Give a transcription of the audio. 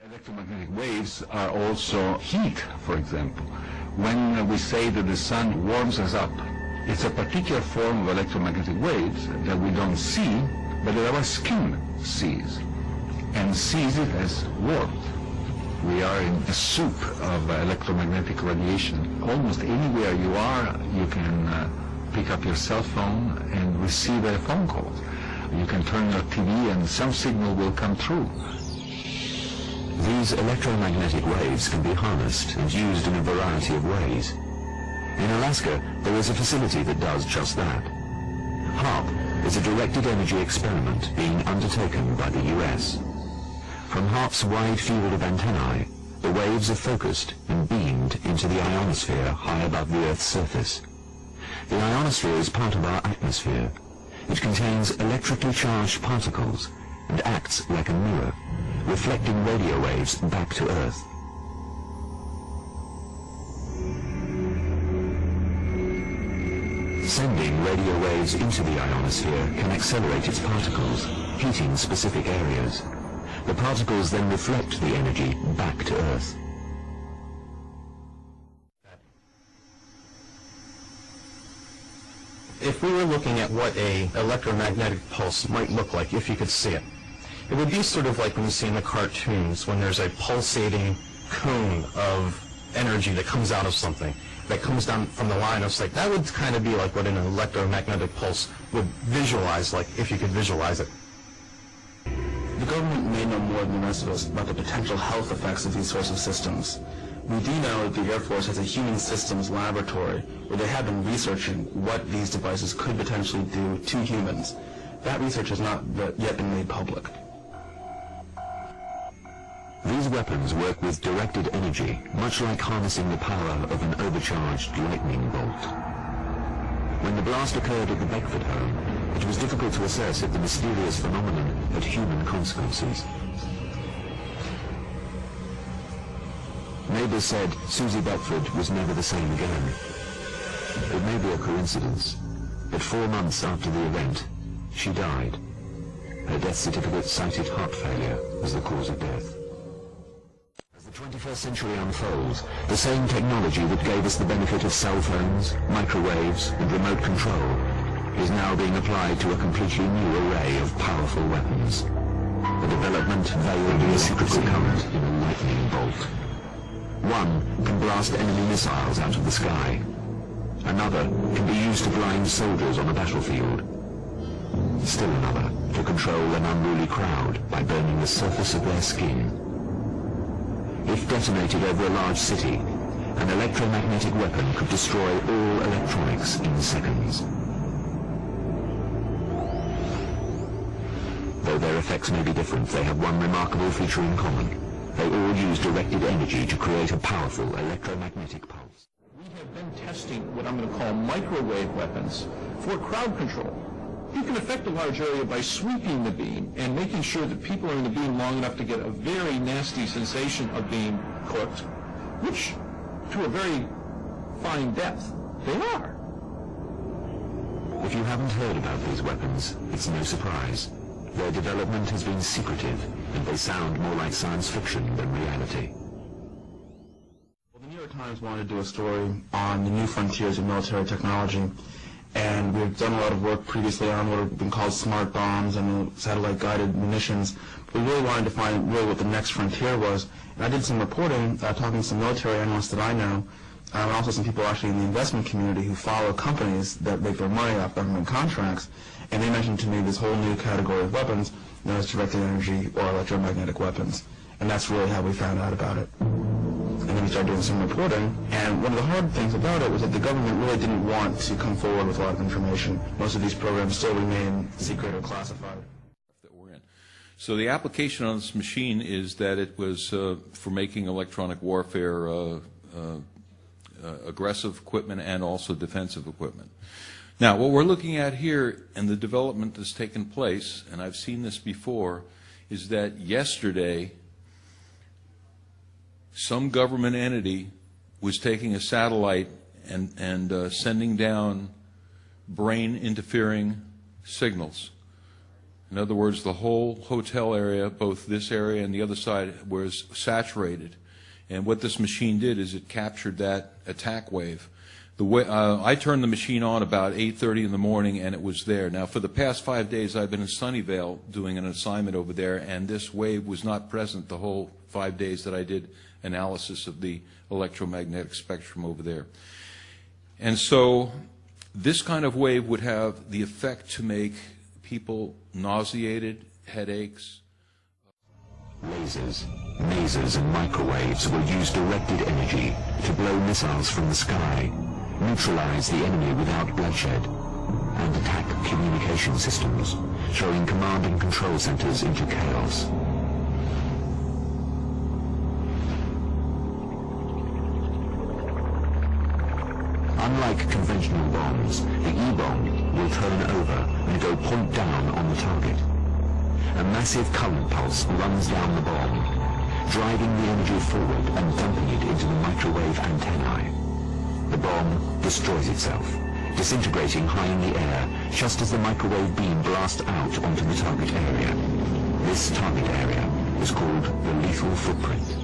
Electromagnetic waves are also heat, for example. When we say that the sun warms us up, it's a particular form of electromagnetic waves that we don't see, but that our skin sees, and sees it as warmth. We are in a soup of electromagnetic radiation. Almost anywhere you are, you can pick up your cell phone and receive a phone call. You can turn your TV and some signal will come through. These electromagnetic waves can be harnessed and used in a variety of ways. In Alaska, there is a facility that does just that. HAARP is a directed energy experiment being undertaken by the US. From HAARP's wide field of antennae, the waves are focused and beamed into the ionosphere high above the Earth's surface. The ionosphere is part of our atmosphere. It contains electrically charged particles and acts like a mirror, reflecting radio waves back to Earth. Sending radio waves into the ionosphere can accelerate its particles, heating specific areas. The particles then reflect the energy back to Earth. If we were looking at what an electromagnetic pulse might look like, if you could see it, it would be sort of like when you see in the cartoons when there's a pulsating cone of energy that comes out of something, that comes down from the line of sight. That would kind of be like what an electromagnetic pulse would visualize like, if you could visualize it. The government may know more than the rest of us about the potential health effects of these sorts of systems. We do know that the Air Force has a human systems laboratory where they have been researching what these devices could potentially do to humans. That research has not yet been made public. These weapons work with directed energy, much like harnessing the power of an overcharged lightning bolt. When the blast occurred at the Beckford home, it was difficult to assess if the mysterious phenomenon had human consequences. Neighbors said Susie Beckford was never the same again. It may be a coincidence, but 4 months after the event, she died. Her death certificate cited heart failure as the cause of death. As the 21st century unfolds, the same technology that gave us the benefit of cell phones, microwaves, and remote control is now being applied to a completely new array of powerful weapons. The development veiled in secrecy current in a lightning bolt. One can blast enemy missiles out of the sky. Another can be used to blind soldiers on a battlefield. Still another to control an unruly crowd by burning the surface of their skin. If detonated over a large city, an electromagnetic weapon could destroy all electronics in seconds. Though their effects may be different, they have one remarkable feature in common. They all use directed energy to create a powerful electromagnetic pulse. We have been testing what I'm going to call microwave weapons for crowd control. You can affect a large area by sweeping the beam and making sure that people are in the beam long enough to get a very nasty sensation of being cooked, which, to a very fine depth, they are. If you haven't heard about these weapons, it's no surprise. Their development has been secretive, and they sound more like science fiction than reality. Well, the New York Times wanted to do a story on the new frontiers in military technology, and we've done a lot of work previously on what have been called smart bombs and satellite-guided munitions. We really wanted to find really what the next frontier was, and I did some reporting, talking to some military analysts that I know, and also some people actually in the investment community who follow companies that make their money off government contracts. And they mentioned to me this whole new category of weapons known as directed energy or electromagnetic weapons. And that's really how we found out about it. And then we started doing some reporting. And one of the hard things about it was that the government really didn't want to come forward with a lot of information. Most of these programs still remain secret or classified. That we're in. So the application on this machine is that it was for making electronic warfare aggressive equipment and also defensive equipment. Now, what we're looking at here and the development that's taken place, and I've seen this before, is that yesterday some government entity was taking a satellite and sending down brain interfering signals In other words, the whole hotel area, both this area and the other side, was saturated. And what this machine did is it captured that attack wave. I turned the machine on about 8:30 in the morning, and it was there. Now, for the past 5 days, I've been in Sunnyvale doing an assignment over there, and this wave was not present the whole 5 days that I did analysis of the electromagnetic spectrum over there. And so this kind of wave would have the effect to make people nauseated, headaches. Lasers, masers and microwaves will use directed energy to blow missiles from the sky, neutralize the enemy without bloodshed, and attack communication systems, throwing command and control centers into chaos. Unlike conventional bombs, the E-bomb will turn over and go point down on the target. A massive current pulse runs down the bomb, driving the energy forward and dumping it into the microwave antennae. The bomb destroys itself, disintegrating high in the air just as the microwave beam blasts out onto the target area. This target area is called the lethal footprint.